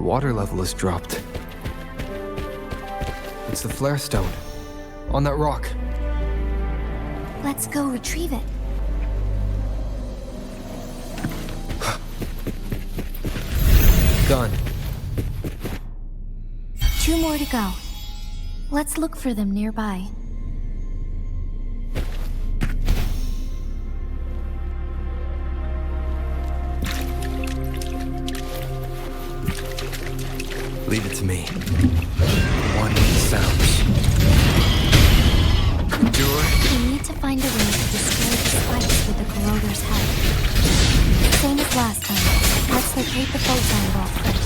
water level has dropped. It's the flare stone. On that rock. Let's go retrieve it. Done. 2 more to go. Let's look for them nearby. Leave it to me. One with the sounds. We need to find a way to destroy the spikes with the corroder's head. Same as last time. Let's locate the photon ball first.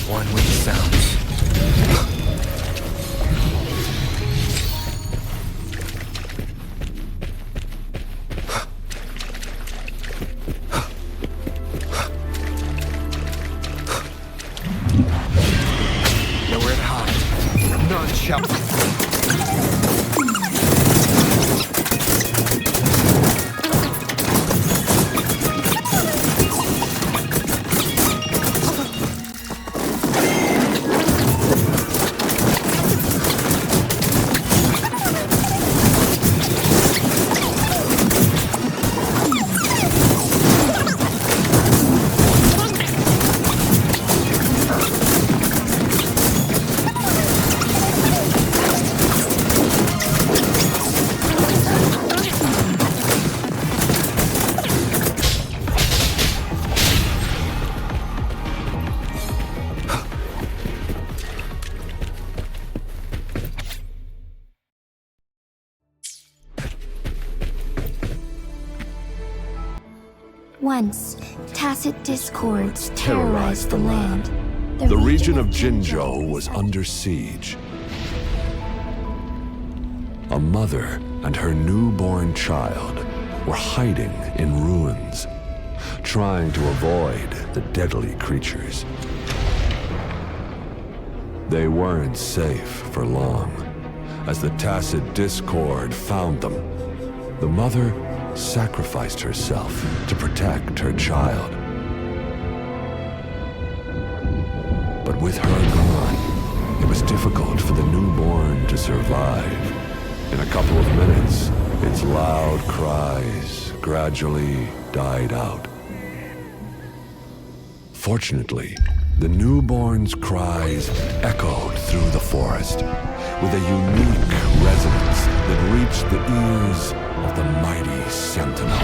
One with the sounds. Nowhere to hide. None shall. Once, tacit discords terrorized the land. The region of Jinzhou was under siege. A mother and her newborn child were hiding in ruins, trying to avoid the deadly creatures. They weren't safe for long, as the tacit discord found them. The mother sacrificed herself to protect her child. But with her gone, it was difficult for the newborn to survive. In a couple of minutes, its loud cries gradually died out. Fortunately, the newborn's cries echoed through the forest with a unique resonance that reached the ears of the mighty Sentinel.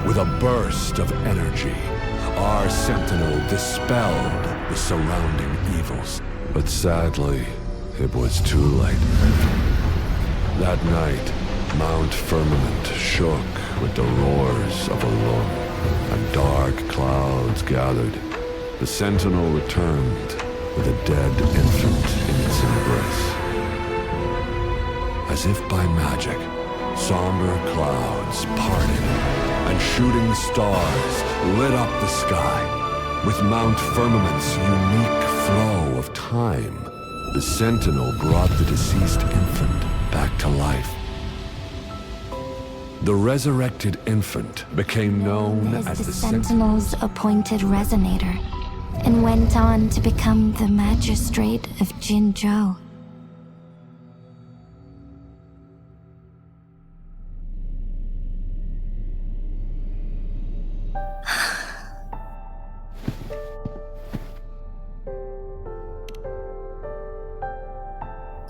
With a burst of energy, our Sentinel dispelled the surrounding evils. But sadly, it was too late. That night, Mount Firmament shook with the roars of a lung, and dark clouds gathered. The Sentinel returned with a dead infant in its embrace. As if by magic, somber clouds parted, and shooting stars lit up the sky. With Mount Firmament's unique flow of time, the Sentinel brought the deceased infant back to life. The resurrected infant became known as the Sentinel's appointed resonator, and went on to become the magistrate of Jinzhou.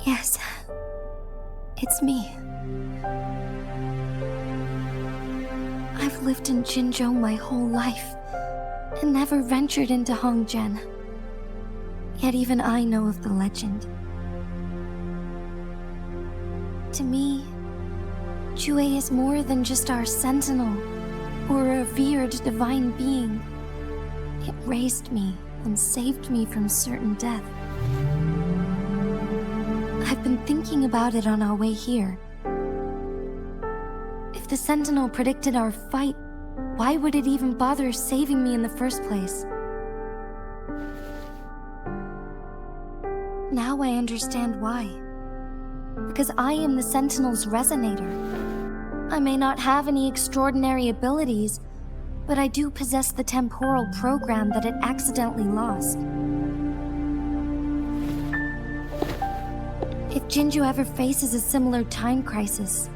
Yes, it's me. I've lived in Jinzhou my whole life, and never ventured into Hongzhen. Yet even I know of the legend. To me, Jue is more than just our sentinel, or a revered divine being. It raised me and saved me from certain death. I've been thinking about it on our way here. If the Sentinel predicted our fight, why would it even bother saving me in the first place? Now I understand why. Because I am the Sentinel's resonator. I may not have any extraordinary abilities, but I do possess the temporal program that it accidentally lost. If Jinju ever faces a similar time crisis,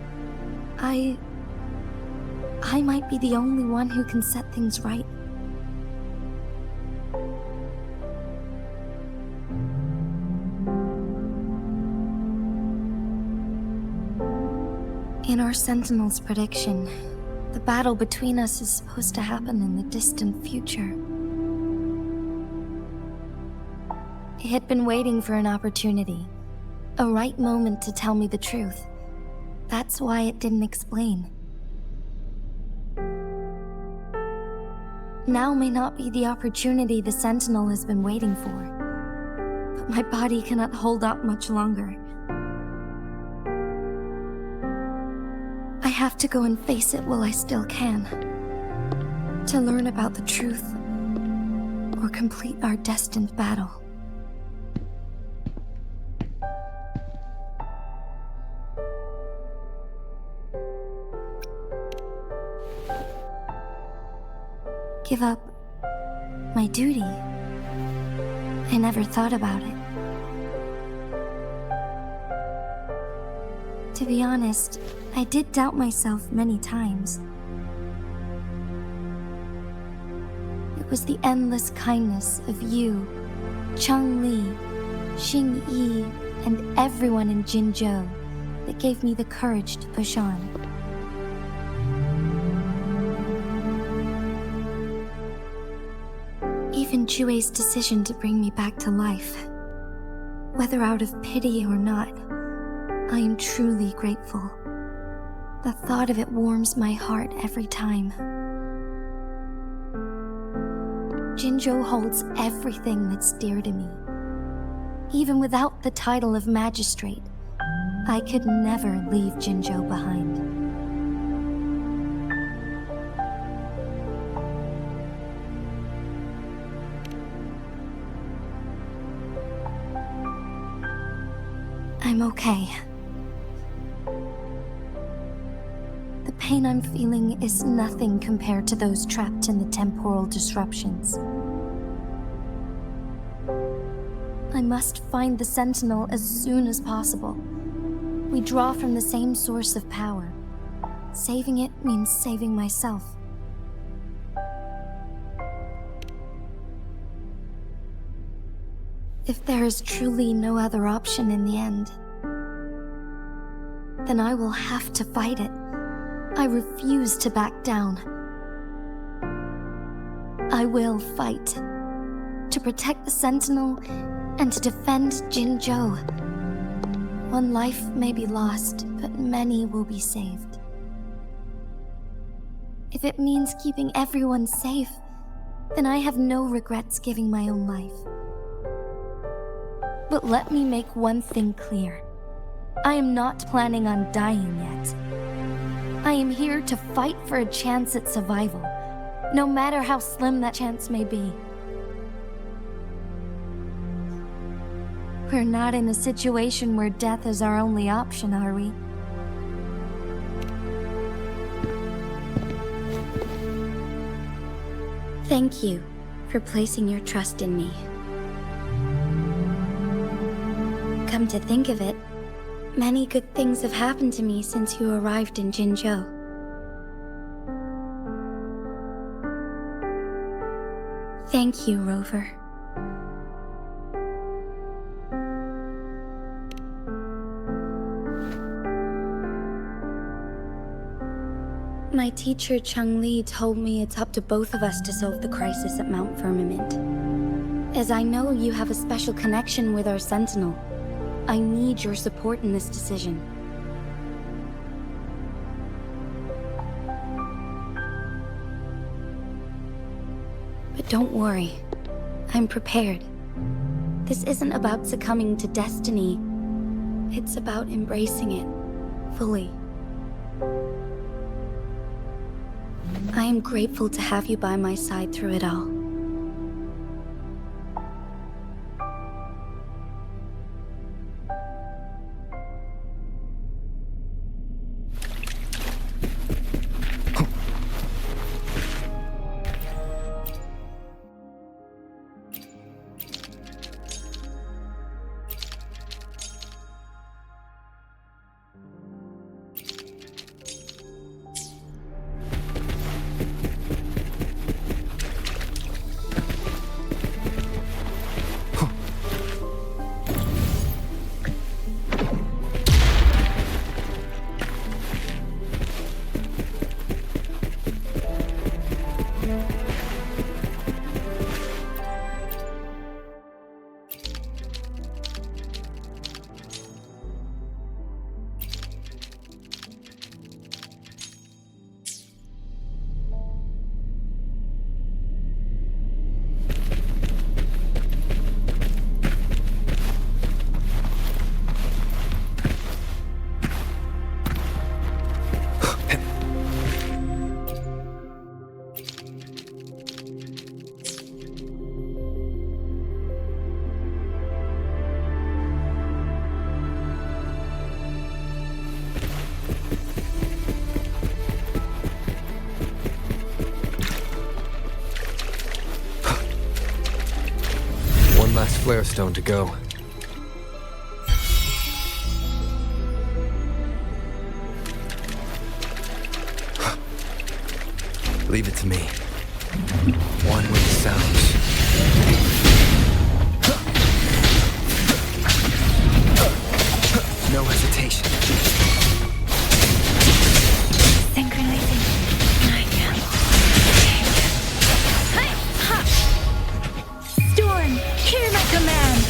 I might be the only one who can set things right. In our Sentinel's prediction, the battle between us is supposed to happen in the distant future. It had been waiting for an opportunity, a right moment to tell me the truth. That's why it didn't explain. Now may not be the opportunity the Sentinel has been waiting for, but my body cannot hold up much longer. I have to go and face it while I still can, to learn about the truth, or complete our destined battle. Give up my duty? I never thought about it. To be honest, I did doubt myself many times. It was the endless kindness of you, Changli, Xingyi, and everyone in Jinzhou that gave me the courage to push on. Even Jue's decision to bring me back to life, whether out of pity or not, I am truly grateful. The thought of it warms my heart every time. Jinzhou holds everything that's dear to me. Even without the title of magistrate, I could never leave Jinzhou behind. I'm okay. The pain I'm feeling is nothing compared to those trapped in the temporal disruptions. I must find the Sentinel as soon as possible. We draw from the same source of power. Saving it means saving myself. If there is truly no other option in the end, then I will have to fight it. I refuse to back down. I will fight. To protect the Sentinel and to defend Jinzhou. One life may be lost, but many will be saved. If it means keeping everyone safe, then I have no regrets giving my own life. But let me make one thing clear. I am not planning on dying yet. I am here to fight for a chance at survival, no matter how slim that chance may be. We're not in a situation where death is our only option, are we? Thank you for placing your trust in me. Come to think of it, many good things have happened to me since you arrived in Jinzhou. Thank you, Rover. My teacher Changli told me it's up to both of us to solve the crisis at Mount Firmament. As I know you have a special connection with our Sentinel, I need your support in this decision. But don't worry, I'm prepared. This isn't about succumbing to destiny. It's about embracing it fully. I am grateful to have you by my side through it all. flare stone to go. Leave it to me. One with the sounds. No hesitation. Synchronizing. Storm, hear my command.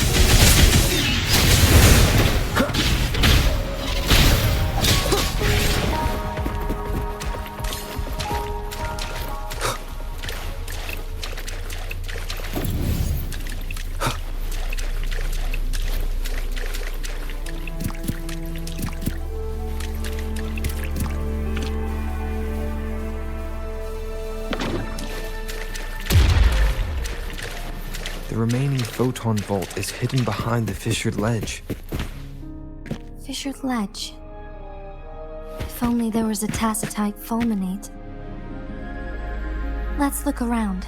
The remaining photon vault is hidden behind the fissured ledge. Fissured ledge. If only there was a Tacetite Fulminate. Let's look around.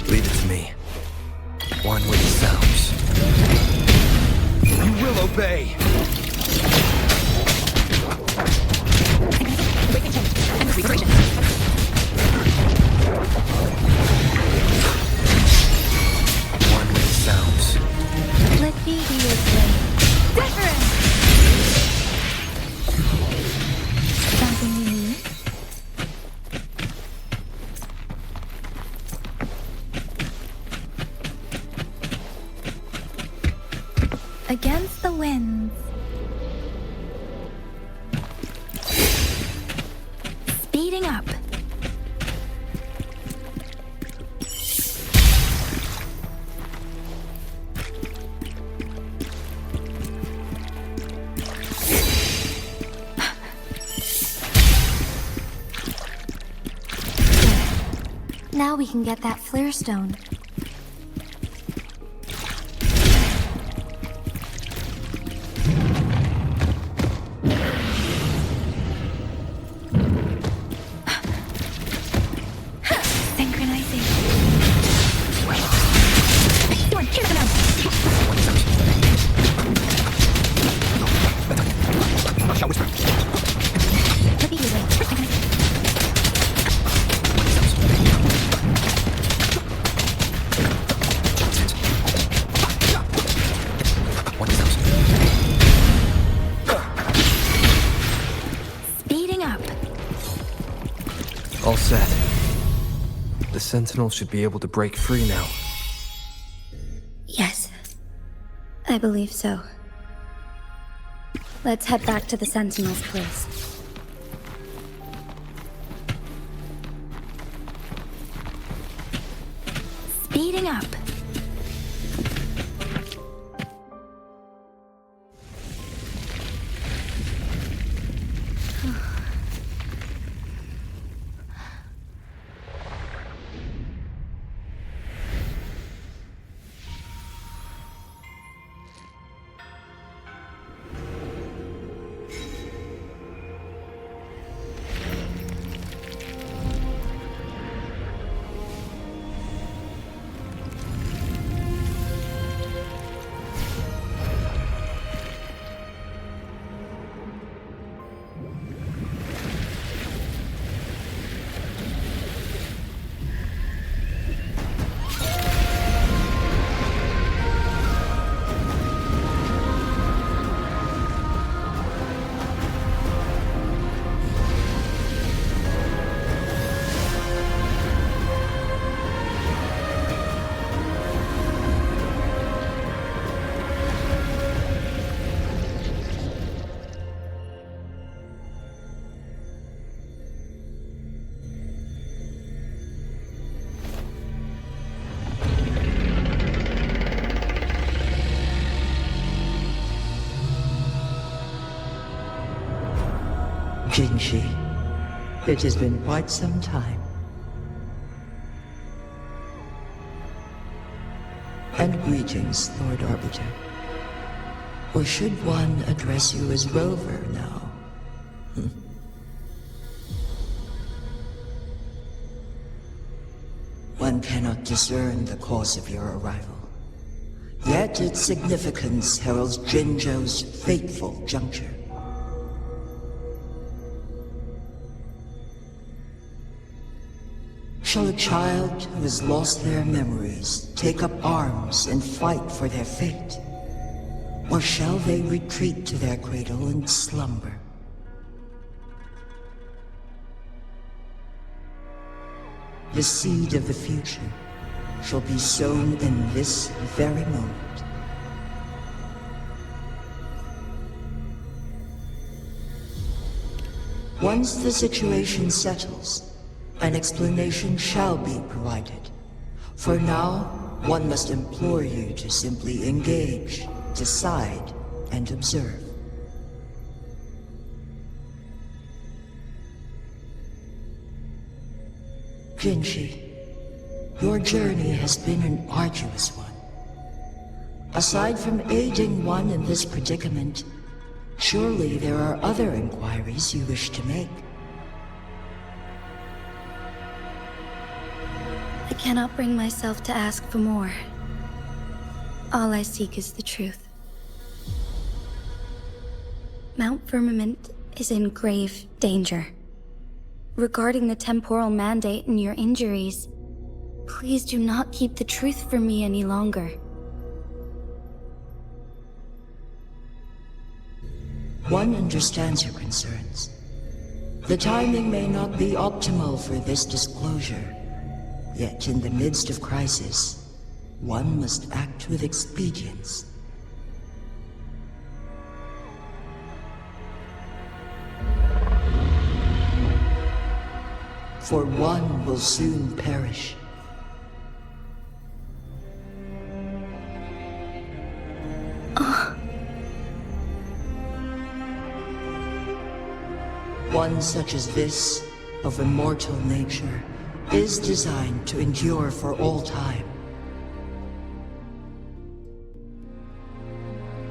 Leave it to me. One with the sounds. You will obey! One with the sounds. Let me be your flame. Different! Something you need? Against the winds. Speeding up. Now we can get that flare stone. Synchronizing. Storm, hear the command. Let me be your way. Speeding up. All set. The Sentinel should be able to break free now. Yes, I believe so. Let's head back to the Sentinel's place. Speeding up. Jinshi. It has been quite some time. And greetings, Lord Arbiter. Or should one address you as Rover now? One cannot discern the cause of your arrival. Yet its significance heralds Jinzhou's fateful juncture. Shall a child who has lost their memories take up arms and fight for their fate? Or shall they retreat to their cradle and slumber? The seed of the future shall be sown in this very moment. Once the situation settles, an explanation shall be provided. For now, one must implore you to simply engage, decide, and observe. Jinshi, your journey has been an arduous one. Aside from aiding one in this predicament, surely there are other inquiries you wish to make. I cannot bring myself to ask for more. All I seek is the truth. Mount Firmament is in grave danger. Regarding the temporal mandate and your injuries, please do not keep the truth from me any longer. One understands your concerns. The timing may not be optimal for this disclosure. Yet in the midst of crisis, one must act with expedience. For one will soon perish. One such as this, of immortal nature, is designed to endure for all time.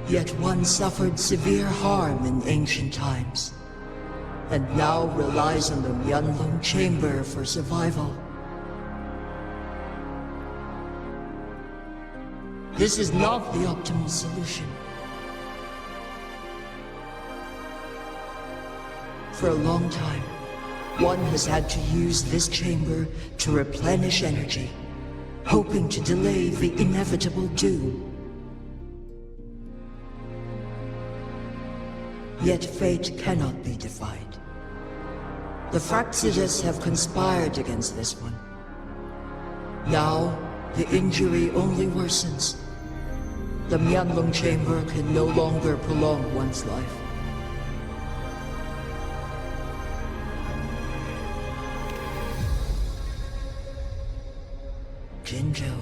Yet one suffered severe harm in ancient times, and now relies on the Mianloong Chamber for survival. This is not the optimal solution. For a long time, one has had to use this chamber to replenish energy, hoping to delay the inevitable doom. Yet fate cannot be defied. The Fraxidas have conspired against this one. Now, the injury only worsens. The Mianloong Chamber can no longer prolong one's life. Jinzhou.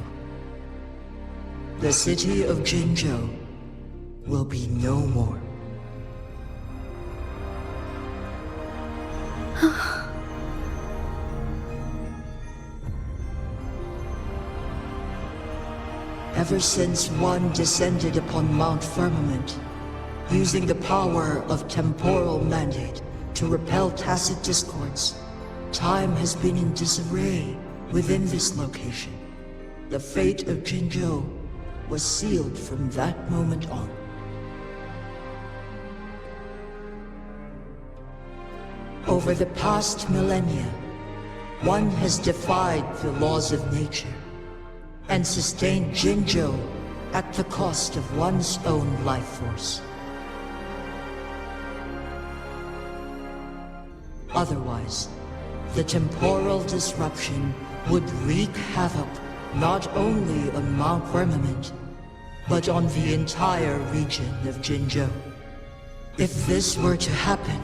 The city of Jinzhou will be no more. Ever since one descended upon Mount Firmament, using the power of temporal mandate to repel tacit discords, time has been in disarray within this location. The fate of Jinzhou was sealed from that moment on. Over the past millennia, one has defied the laws of nature and sustained Jinzhou at the cost of one's own life force. Otherwise, the temporal disruption would wreak havoc not only on Mount Firmament, but on the entire region of Jinzhou. If this were to happen,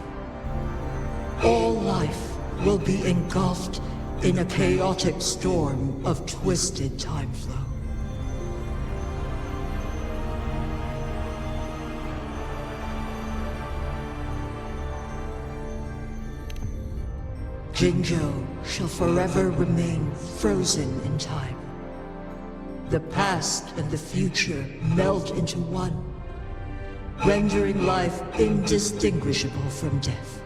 all life will be engulfed in a chaotic storm of twisted time flow. Jinzhou shall forever remain frozen in time. The past and the future melt into one, rendering life indistinguishable from death.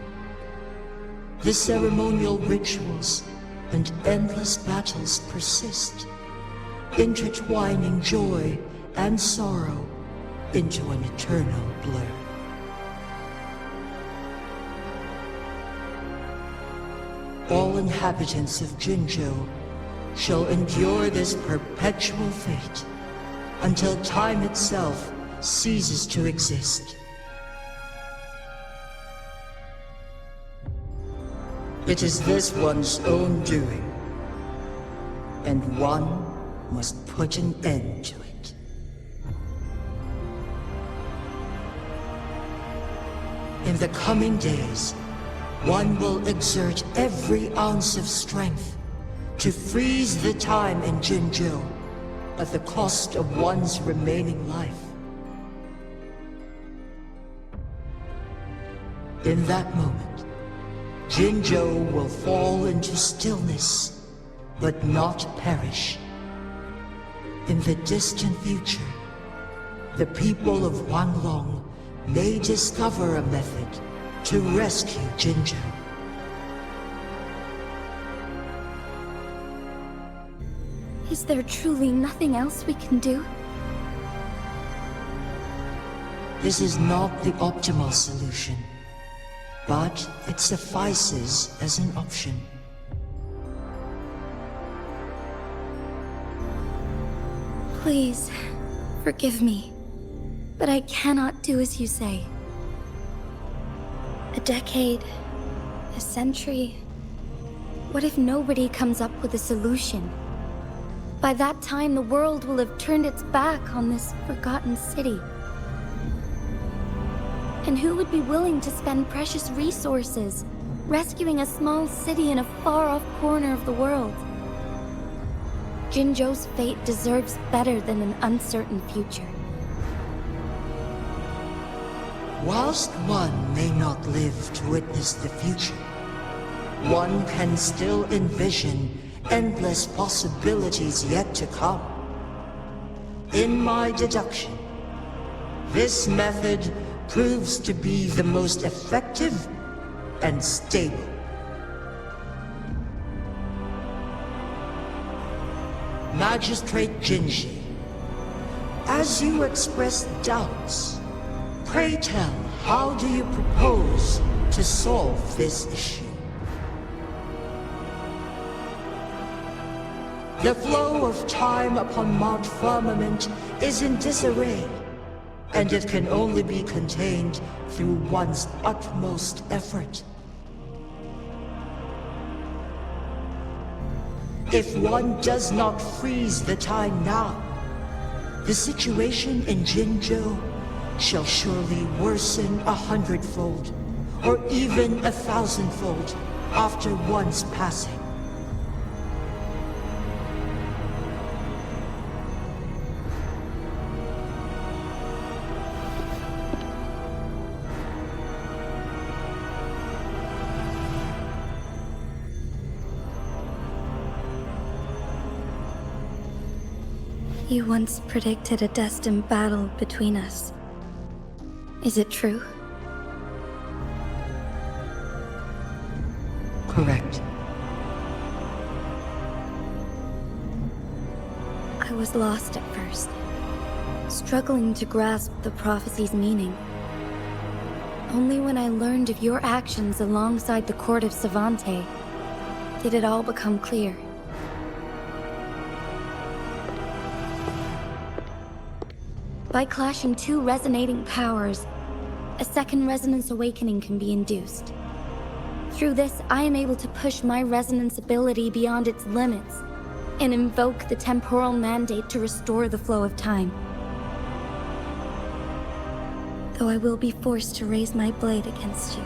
The ceremonial rituals and endless battles persist, intertwining joy and sorrow into an eternal blur. All inhabitants of Jinzhou shall endure this perpetual fate until time itself ceases to exist. It is this one's own doing, and one must put an end to it. In the coming days, one will exert every ounce of strength to freeze the time in Jinzhou at the cost of one's remaining life. In that moment, Jinzhou will fall into stillness, but not perish. In the distant future, the people of Mianloong may discover a method to rescue Jinzhou. Is there truly nothing else we can do? This is not the optimal solution, but it suffices as an option. Please, forgive me, but I cannot do as you say. A decade, a century. What if nobody comes up with a solution? By that time, the world will have turned its back on this forgotten city. And who would be willing to spend precious resources rescuing a small city in a far-off corner of the world? Jinzhou's fate deserves better than an uncertain future. Whilst one may not live to witness the future, one can still envision endless possibilities yet to come. In my deduction, this method proves to be the most effective and stable. Magistrate Jinji, as you express doubts, pray tell, how do you propose to solve this issue? The flow of time upon Mount Firmament is in disarray, and it can only be contained through one's utmost effort. If one does not freeze the time now, the situation in Jinzhou shall surely worsen 100-fold, or even 1,000-fold, after one's passing. You once predicted a destined battle between us. Is it true? Correct. I was lost at first, struggling to grasp the prophecy's meaning. Only when I learned of your actions alongside the court of Savante did it all become clear. By clashing two resonating powers, a second resonance awakening can be induced. Through this, I am able to push my resonance ability beyond its limits and invoke the temporal mandate to restore the flow of time. Though I will be forced to raise my blade against you.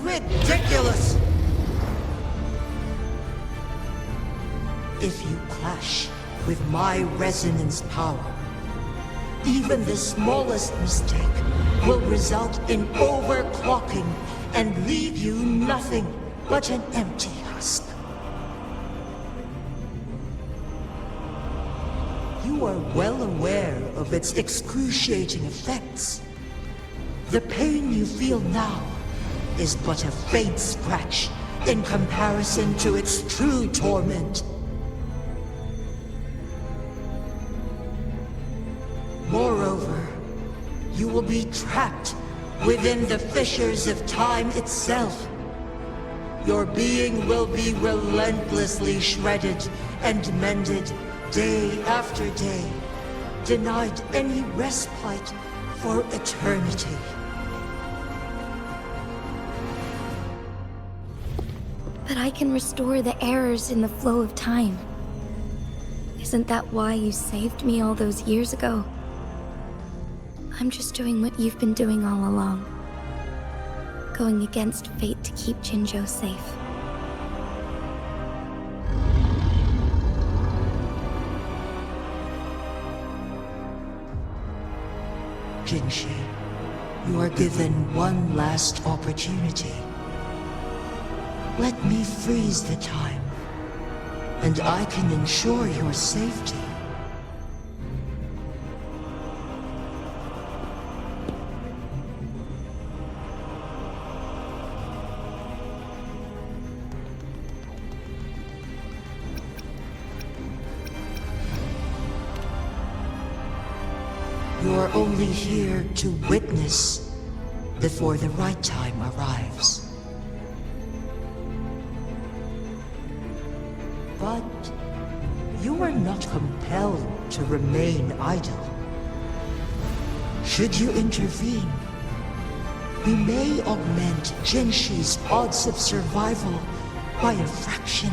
Ridiculous! If you clash with my resonance power, even the smallest mistake will result in overclocking and leave you nothing but an empty husk. You are well aware of its excruciating effects. The pain you feel now is but a faint scratch in comparison to its true torment. Moreover, you will be trapped within the fissures of time itself. Your being will be relentlessly shredded and mended day after day, denied any respite for eternity. But I can restore the errors in the flow of time. Isn't that why you saved me all those years ago? I'm just doing what you've been doing all along. Going against fate to keep Jinzhou safe. Jinshi, you are given one last opportunity. Let me freeze the time, and I can ensure your safety. You're only here to witness before the right time arrives. But you are not compelled to remain idle. Should you intervene, we may augment Jinshi's odds of survival by a fraction.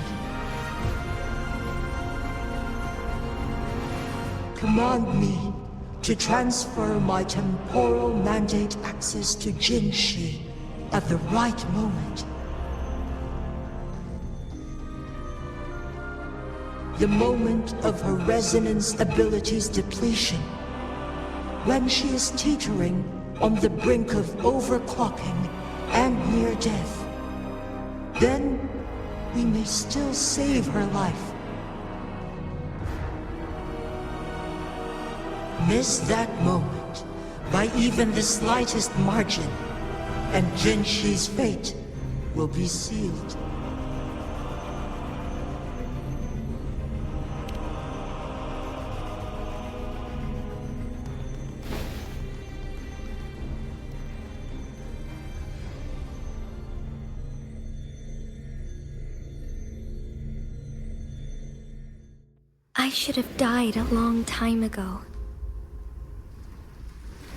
Command me to transfer my temporal mandate access to Jinshi at the right moment. The moment of her resonance ability's depletion, when she is teetering on the brink of overclocking and near death. Then we may still save her life. Miss that moment by even the slightest margin, and Jinshi's fate will be sealed. I should have died a long time ago.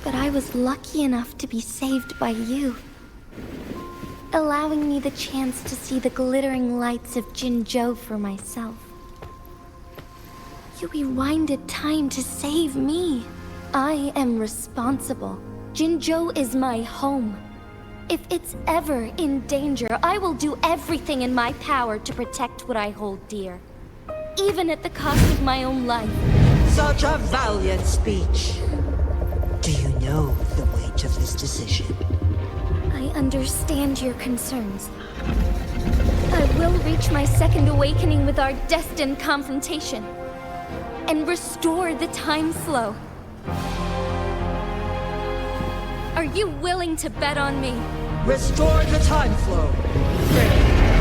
But I was lucky enough to be saved by you, allowing me the chance to see the glittering lights of Jinzhou for myself. You rewinded time to save me. I am responsible. Jinzhou is my home. If it's ever in danger, I will do everything in my power to protect what I hold dear, even at the cost of my own life. Such a valiant speech. Do you know the weight of this decision? I understand your concerns. I will reach my second awakening with our destined confrontation, and restore the time flow. Are you willing to bet on me? Restore the time flow.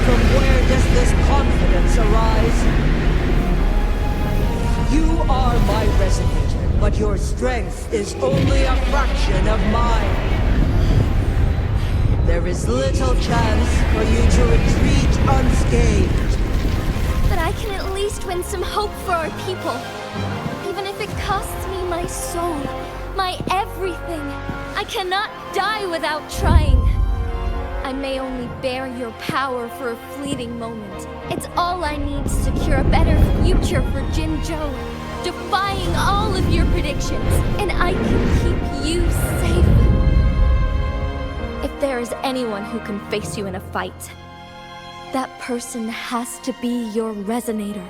From where does this confidence arise? You are my resonator, but your strength is only a fraction of mine. There is little chance for you to retreat unscathed. But I can at least win some hope for our people. Even if it costs me my soul, my everything. I cannot die without trying. I may only bear your power for a fleeting moment. It's all I need to secure a better future for Jinzhou, defying all of your predictions, and I can keep you safe. If there is anyone who can face you in a fight, that person has to be your resonator.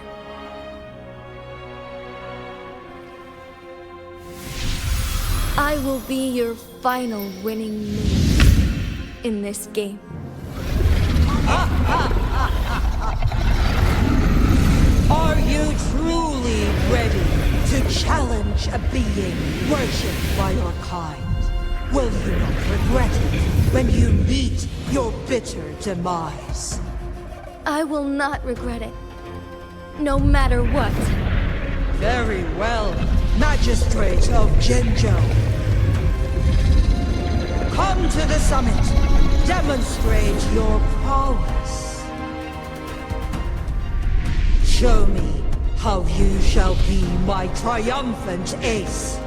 I will be your final winning move. in this game. Are you truly ready to challenge a being worshipped by your kind? Will you not regret it when you meet your bitter demise? I will not regret it. No matter what. Very well, Magistrate of Jinzhou. Come to the summit. Demonstrate your prowess. Show me how you shall be my triumphant ace.